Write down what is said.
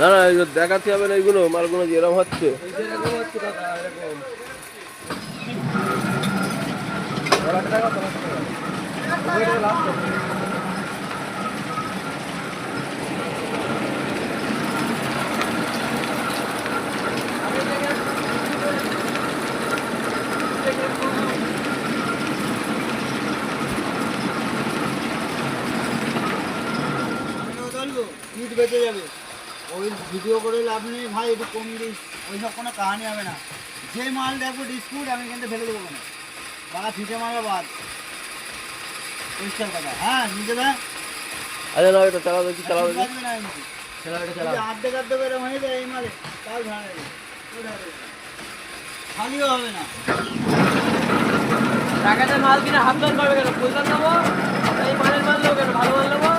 না না এইগুলো দেখাতে হবে না, এইগুলো মালগুলো যেরকম হচ্ছে ইট বেঁচে যাবে, ওই ভিডিও করে লাভ নেই ভাই, একটু কম দিস, ওইসব কোনো কাহানি হবে না। যে মাল দেখবো ডিসপুট আমি কিন্তু ফেলে দেবো না, বাবা ফিটে মারা বাদ, পরিষ্কার কথা। হ্যাঁ নিজে দেখ আরে না এটা চালাবে কি চালাবে আর্ধেক আর্ধেক এরকম হয়ে যায় এই মালে, তাও খালিও হবে না। টাকাতে মাল কিনে হাত ধর পাবে কেন, পয়সা নেবো এই মালের মাল নেবো কেন, ভালো মাল নেবো।